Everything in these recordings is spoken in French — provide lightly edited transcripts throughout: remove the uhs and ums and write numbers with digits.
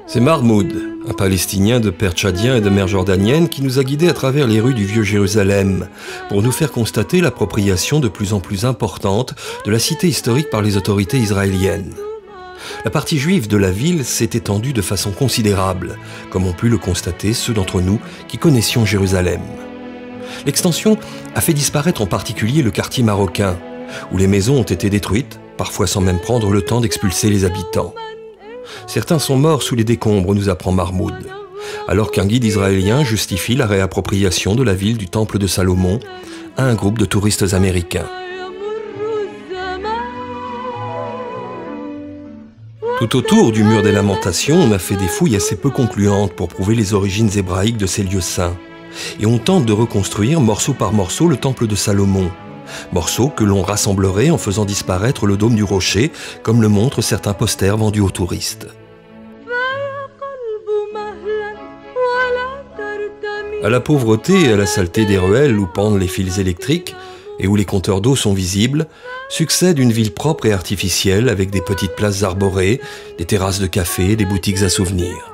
C'est Mahmoud, un Palestinien de père tchadien et de mère jordanienne qui nous a guidés à travers les rues du vieux Jérusalem pour nous faire constater l'appropriation de plus en plus importante de la cité historique par les autorités israéliennes. La partie juive de la ville s'est étendue de façon considérable, comme ont pu le constater ceux d'entre nous qui connaissions Jérusalem. L'extension a fait disparaître en particulier le quartier marocain, où les maisons ont été détruites, parfois sans même prendre le temps d'expulser les habitants. Certains sont morts sous les décombres, nous apprend Mahmoud, alors qu'un guide israélien justifie la réappropriation de la ville du Temple de Salomon à un groupe de touristes américains. Tout autour du mur des Lamentations, on a fait des fouilles assez peu concluantes pour prouver les origines hébraïques de ces lieux saints. Et on tente de reconstruire morceau par morceau le Temple de Salomon. Morceau que l'on rassemblerait en faisant disparaître le dôme du rocher, comme le montrent certains posters vendus aux touristes. À la pauvreté et à la saleté des ruelles où pendent les fils électriques et où les compteurs d'eau sont visibles, succède une ville propre et artificielle avec des petites places arborées, des terrasses de café, des boutiques à souvenirs.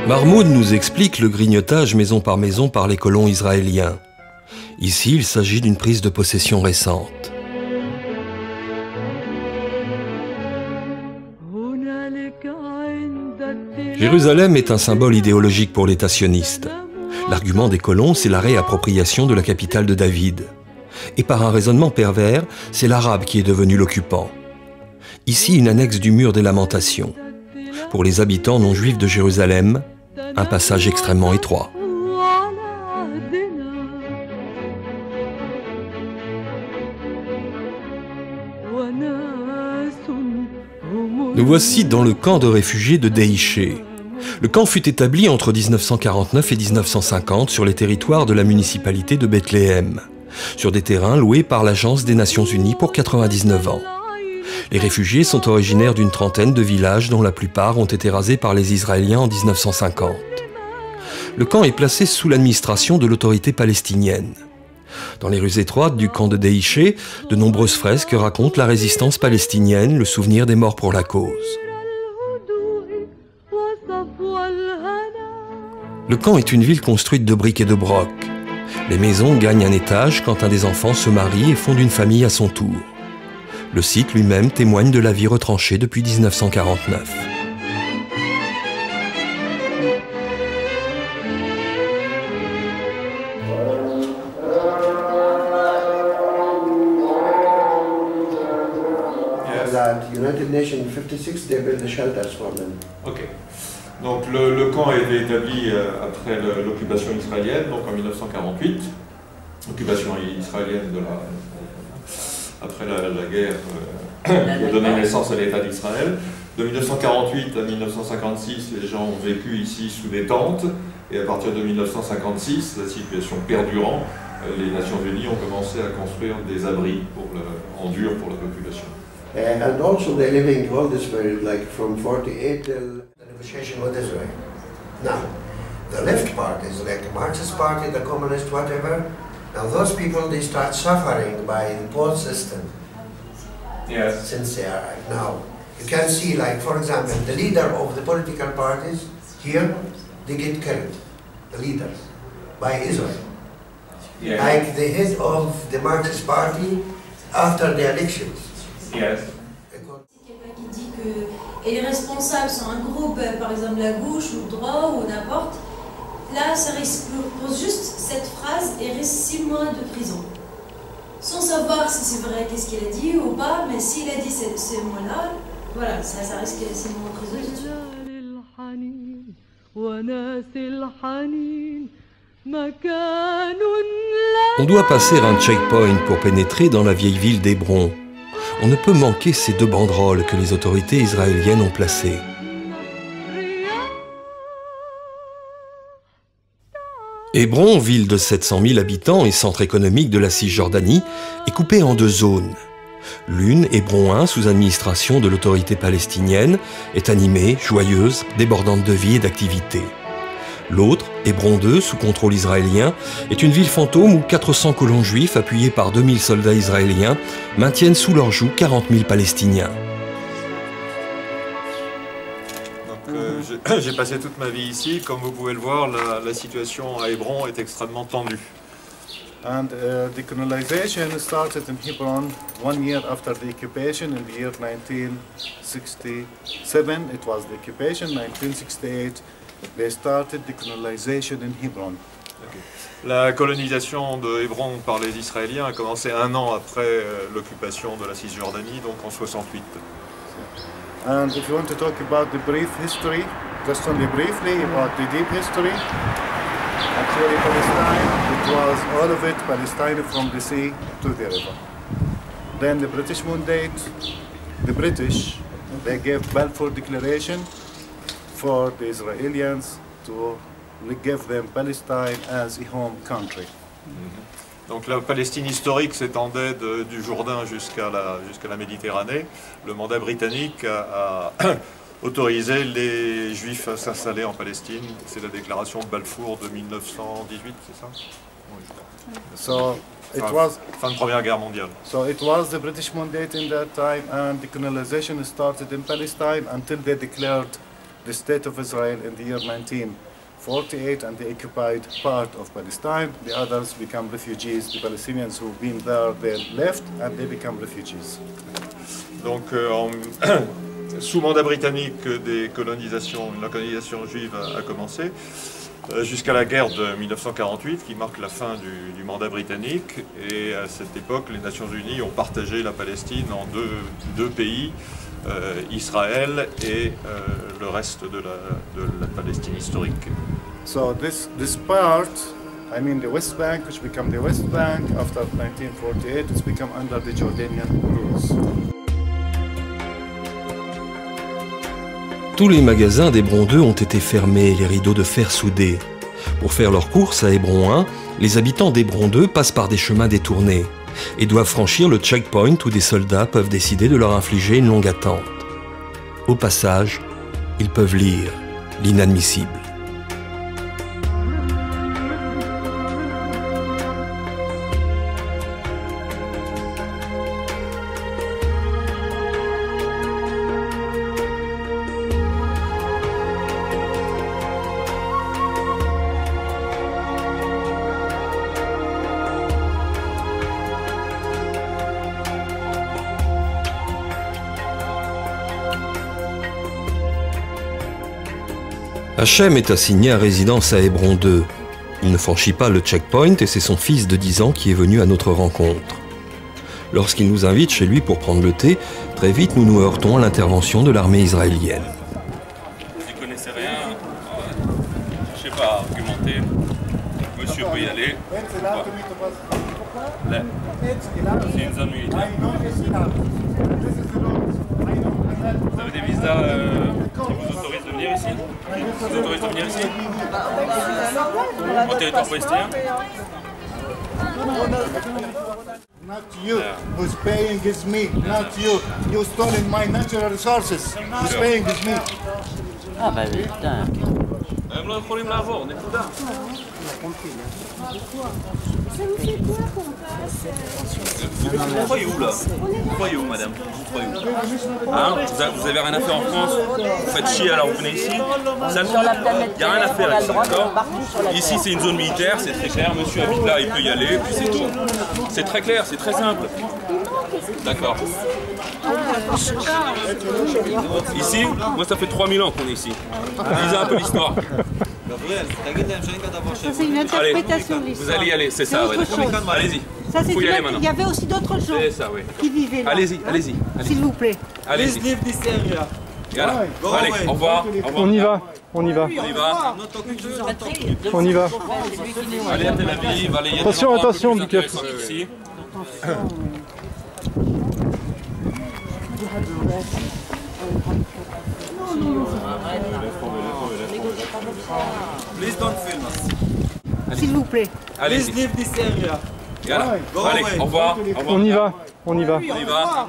Mahmoud nous explique le grignotage maison par les colons israéliens. Ici, il s'agit d'une prise de possession récente. Jérusalem est un symbole idéologique pour l'État sioniste. L'argument des colons, c'est la réappropriation de la capitale de David. Et par un raisonnement pervers, c'est l'arabe qui est devenu l'occupant. Ici, une annexe du mur des Lamentations. Pour les habitants non juifs de Jérusalem, un passage extrêmement étroit. Nous voici dans le camp de réfugiés de Deïché. Le camp fut établi entre 1949 et 1950 sur les territoires de la municipalité de Bethléem, sur des terrains loués par l'Agence des Nations Unies pour 99 ans. Les réfugiés sont originaires d'une trentaine de villages dont la plupart ont été rasés par les Israéliens en 1950. Le camp est placé sous l'administration de l'autorité palestinienne. Dans les rues étroites du camp de Deïché, de nombreuses fresques racontent la résistance palestinienne, le souvenir des morts pour la cause. Le camp est une ville construite de briques et de brocs. Les maisons gagnent un étage quand un des enfants se marie et fonde une famille à son tour. Le site lui-même témoigne de la vie retranchée depuis 1949. United Nations 56, they built the shelters for them. Ok. Donc le camp a été établi après l'occupation israélienne, donc en 1948. Occupation israélienne après la guerre qui a donné naissance à l'État d'Israël. De 1948 à 1956, les gens ont vécu ici sous des tentes, et à partir de 1956, la situation perdurant, les Nations Unies ont commencé à construire des abris en dur pour la population. And also they're living all this period, like from 48 till the negotiation with Israel. Now, the left parties, like the Marxist party, the communist, whatever, now those people, they start suffering by the poll system. Yes. Since they are now. You can see, like, for example, the leader of the political parties here, they get killed, the leaders, by Israel. Yeah. Like the head of the Marxist party after the elections. Yes. Quelqu'un qui dit que les responsables sont un groupe, par exemple la gauche ou le droit ou n'importe, là ça risque pour juste cette phrase et risque 6 mois de prison. Sans savoir si c'est vrai qu'est-ce qu'il a dit ou pas, mais s'il a dit ces mots-là, voilà, ça risque 6 mois de prison. On doit passer un checkpoint pour pénétrer dans la vieille ville d'Hébron. On ne peut manquer ces deux banderoles que les autorités israéliennes ont placées. Hébron, ville de 700 000 habitants et centre économique de la Cisjordanie, est coupée en deux zones. L'une, Hébron 1, sous administration de l'autorité palestinienne, est animée, joyeuse, débordante de vie et d'activité. L'autre, Hébron 2, sous contrôle israélien, est une ville fantôme où 400 colons juifs, appuyés par 2000 soldats israéliens, maintiennent sous leur joug 40 000 Palestiniens. J'ai passé toute ma vie ici. Comme vous pouvez le voir, la situation à Hébron est extrêmement tendue. And decolonization started in Hebron 1 year after the occupation in the year 1967. It was the occupation. 1968, they started decolonization in Hebron. Okay. La colonisation de Hébron par les Israéliens a commencé 1 an après l'occupation de la Cisjordanie, donc en 68. And if you want to talk about the brief history, just only briefly about the deep history, actually Palestine, it was all of it Palestine from the sea to the river. Then the British mandate, the British, they gave Balfour Declaration for the Israelis to give them Palestine as a home country. Donc la Palestine historique s'étendait du Jourdain jusqu'à la Méditerranée. Le mandat britannique a autorisé les Juifs à s'installer en Palestine. C'est la déclaration de Balfour de 1918, c'est ça? Oui. So it fin de Première Guerre mondiale. So it was the British mandate in that time, and the colonization started in Palestine until they declared the state of Israel in the year 1948, and they occupied part of Palestine. The others become refugees. The Palestinians who've been there, they left, and they become refugees. Donc sous mandat britannique, la colonisation juive a commencé, jusqu'à la guerre de 1948, qui marque la fin du mandat britannique. Et à cette époque, les Nations Unies ont partagé la Palestine en deux pays, Israël et le reste de la Palestine historique. So this part, I mean the West Bank, which became the West Bank after 1948, it's become under the Jordanian rules. Tous les magasins d'Hébron 2 ont été fermés et les rideaux de fer soudés. Pour faire leurs courses à Hébron 1, les habitants d'Hébron 2 passent par des chemins détournés et doivent franchir le checkpoint où des soldats peuvent décider de leur infliger une longue attente. Au passage, ils peuvent lire l'inadmissible. Hachem est assigné à résidence à Hébron 2. Il ne franchit pas le checkpoint et c'est son fils de 10 ans qui est venu à notre rencontre. Lorsqu'il nous invite chez lui pour prendre le thé, très vite nous nous heurtons à l'intervention de l'armée israélienne. Vous n'y connaissez rien, je sais pas argumenter, monsieur peut y aller. C'est une zone militaire. Vous avez des visas qui vous autorisent de venir ici? Vous autorisent de venir ici? En territoire palestinien? Not you who's paying is me, not you. You stolen my natural resources. Who's paying is me. Ah bah putain. הם לא יכולים לעבור, נקודה. Ça vous fait quoi qu'on passe Vous croyez où là? Vous croyez où madame? Vous croyez où? Hein? Vous avez rien à faire en France? Vous faites chier alors vous venez ici? Ça il n'y a rien à faire ici, d'accord? Ici c'est une zone militaire, c'est très clair, monsieur habite là, il peut y aller, puis c'est tout. C'est très clair, c'est très simple. D'accord. Ici, moi ça fait 3000 ans qu'on est ici. Lisez un peu l'histoire. Ça c'est une interprétation de Vous allez y aller, c'est ça, ouais, d'accord. Allez-y. Ça c'est y aller maintenant. Il y avait aussi d'autres gens C'est ça, oui. qui vivaient là. Allez-y, allez-y. S'il vous plaît. Allez-y. Voilà. Allez, au revoir. On y va, on y va. On y va. On y va. Allez à Tel Aviv, allez, il y a Attention, des endroits attention, un peu plus Bicaf. intéressants qu'ici. Please don't film us. S'il vous plaît. Allez, leave this area. Voilà. Allez, au revoir. On y va, on y va. On y va.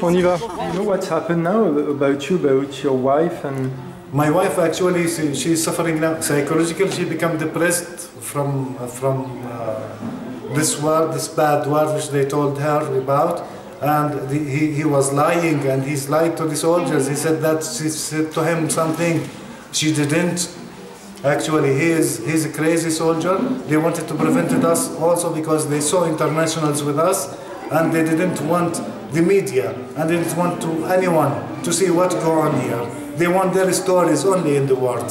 On y va. You know what's happened now about you, about your wife and... My wife actually, she's suffering now psychologically. She become depressed from this word, this bad word which they told her about. And he was lying, and he's lied to the soldiers. He said that she said to him something she didn't. Actually, he's a crazy soldier. They wanted to prevent us also because they saw internationals with us, and they didn't want the media, and they didn't want to anyone to see what's going on here. They want their stories only in the world.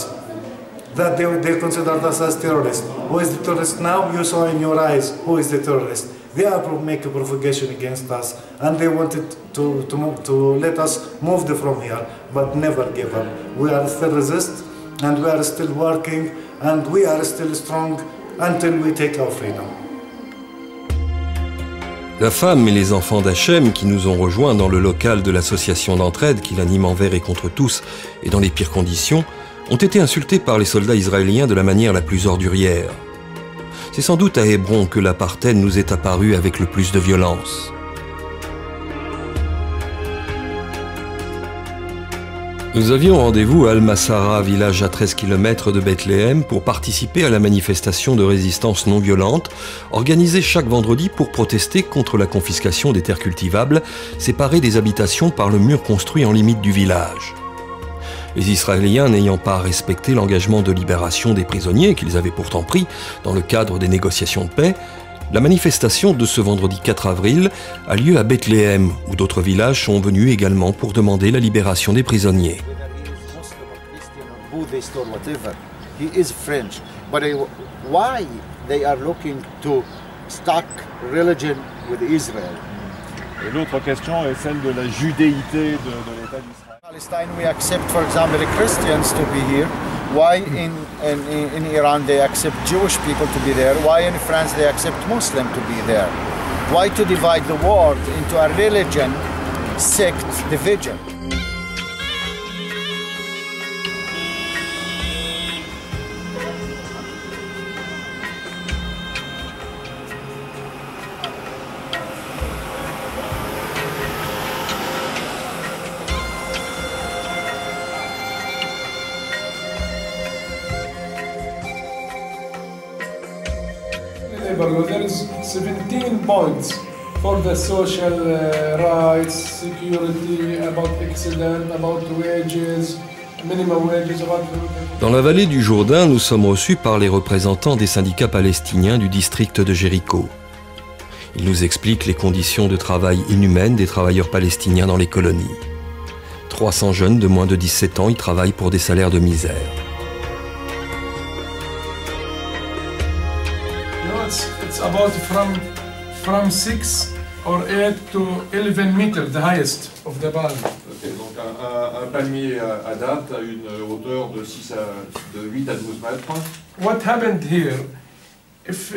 That they considered us as terrorists. Who is the terrorist now? You saw in your eyes who is the terrorist. They are making provocation against us, and they wanted to let us move from here, but never give up. We are still resist, and we are still working, and we are still strong until we take our freedom. La femme et les enfants d'Hachem qui nous ont rejoints dans le local de l'association d'entraide qui l'anime envers et contre tous et dans les pires conditions, ont été insultés par les soldats israéliens de la manière la plus ordurière. C'est sans doute à Hébron que l'apartheid nous est apparu avec le plus de violence. Nous avions rendez-vous à Al-Massara, village à 13 km de Bethléem, pour participer à la manifestation de résistance non violente, organisée chaque vendredi pour protester contre la confiscation des terres cultivables, séparées des habitations par le mur construit en limite du village. Les Israéliens n'ayant pas respecté l'engagement de libération des prisonniers qu'ils avaient pourtant pris dans le cadre des négociations de paix, la manifestation de ce vendredi 4 avril a lieu à Bethléem, où d'autres villages sont venus également pour demander la libération des prisonniers. Et l'autre question est celle de la judéité de l'État d'Israël. Palestine, we accept, for example, the Christians to be here. Why in Iran they accept Jewish people to be there? Why in France they accept Muslim to be there? Why to divide the world into a religion, sect division? There is 17 points for the social rights, security, about accident, about wages, minimum wages. Dans la vallée du Jourdain, nous sommes reçus par les représentants des syndicats palestiniens du district de Jéricho. Ils nous expliquent les conditions de travail inhumaines des travailleurs palestiniens dans les colonies. 300 jeunes de moins de 17 ans y travaillent pour des salaires de misère. It's about from 6 or 8 to 11 meters, the highest of the palm. Okay, donc un palmier à date a une hauteur de 8 à 12 mètres. What happened here? If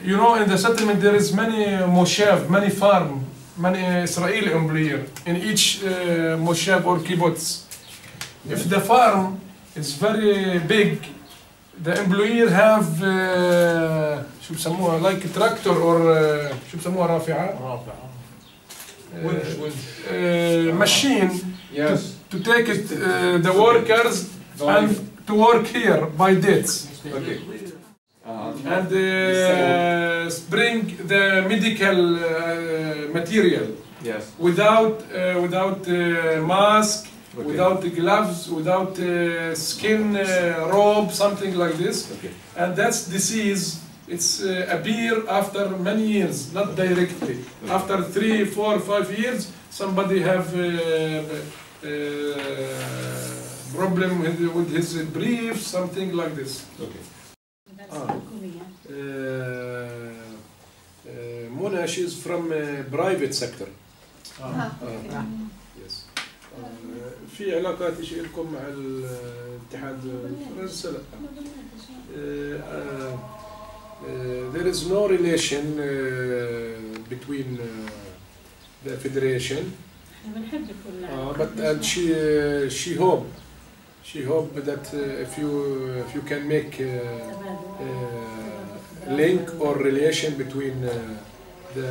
you know, in the settlement there is many moshav, many farm, many Israeli employees in each moshav or kibbutz. If the farm is very big, the employer have شو بسموها like tractor or شو بسموها رافعة machine to take it the workers and to work here by dates. Okay. And bring the medical material without mask, without the gloves, without skin robe, something like this. Okay. And that's disease. It's appear after many years, not directly. Okay. After 3, 4, 5 years, somebody have problem with his brief, something like this. Okay. Mona, she is from private sector. Yes. في علاقات ايش لكم مع الاتحاد الفرنسي؟ لا. There is no relation between the federation. But and she hope that if you can make link or relation between the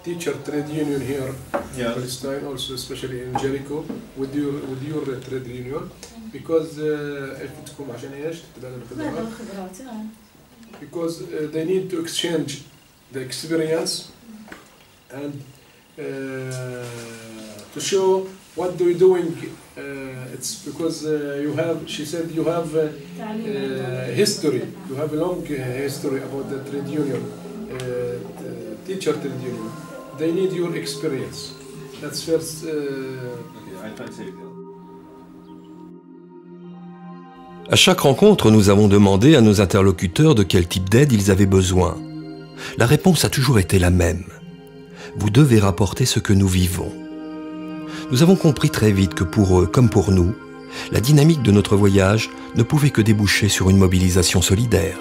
teacher trade union here in Palestine, also especially in Jericho, with your trade union, because تكون عشان ايش تتبادل الخبرات. Because they need to exchange the experience and to show what do you doing. It's because you have, she said, you have history. You have a long history about the trade union, teacher trade union. They need your experience. That's first. À chaque rencontre, nous avons demandé à nos interlocuteurs de quel type d'aide ils avaient besoin. La réponse a toujours été la même. Vous devez rapporter ce que nous vivons. Nous avons compris très vite que pour eux, comme pour nous, la dynamique de notre voyage ne pouvait que déboucher sur une mobilisation solidaire.